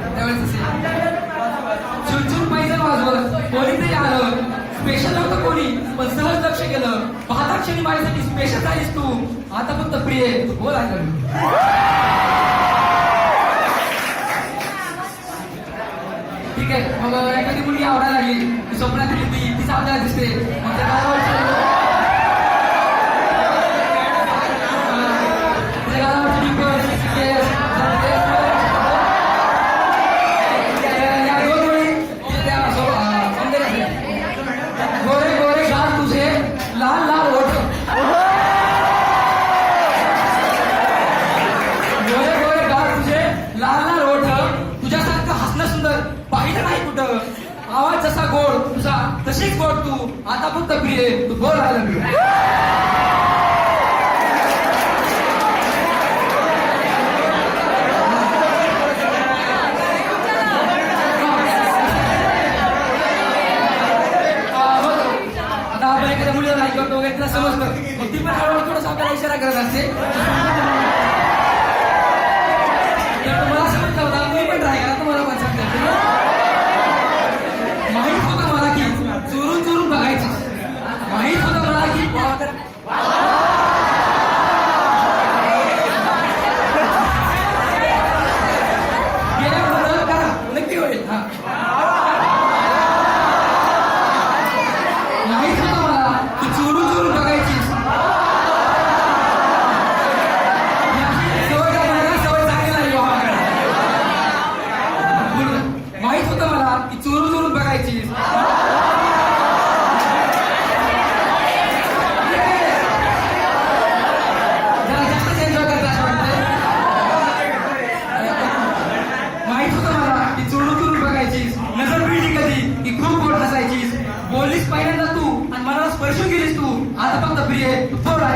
त्यावेळेस असेल छुन पैसे वाजवत कोणी तरी आलं स्पेशल नव्हतं कोणी पण सहज लक्ष केलं पाहता क्षणी माझ्यासाठी स्पेशल झालीस तू आता फक्त प्रिय तू बोल ऐकलं ठीक आहे मग एखादी मुलगी आवडायला लागली ती स्वप्नात येते तीच आपल्याला दिसते मग त्या गावावरच्या आवाज जसा गोड तुझा तशीच गोड तू आता फक्त प्रिय तू बोल राहिला आता आपण एखाद्या मुलीला नाही करतो वगैरे तिला समजतं मग ती पण हळूहळू थोडंसं आपल्याला इशारा करत असते मला समजलं होता मी पण ट्राय करा तुम्हाला पण समजतं माहित होतं मला की चोरून चोरून बघायची माहित होतं मला की गेल्याबद्दल करा नक्की होईल हा माहित होतं मला की चोरून चोरून बघायची सवय चांगली नाही माहित होतं मला की चोरून चोरून बघायची नजर मिळली कधी की खूप गोड हसायचीस बोललीस पहिल्यांदा तू आणि मला स्पर्श केलीस तू आता फक्त प्रिय तू थोडा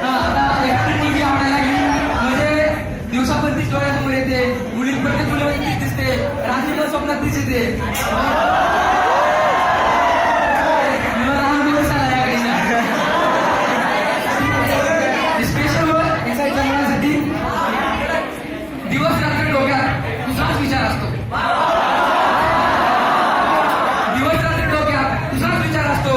आता एखादी मुलगी आवडायला लागली म्हणजे दिवसापर्यंत तीच डोळ्यासमोर येते मुलींपर्यंत तुला तीच दिसते रात्री पण स्वप्नात तीच येते दिवस रात्र डोक्यात तुझाच विचार असतो दिवस रात्र डोक्यात तुझाच विचार असतो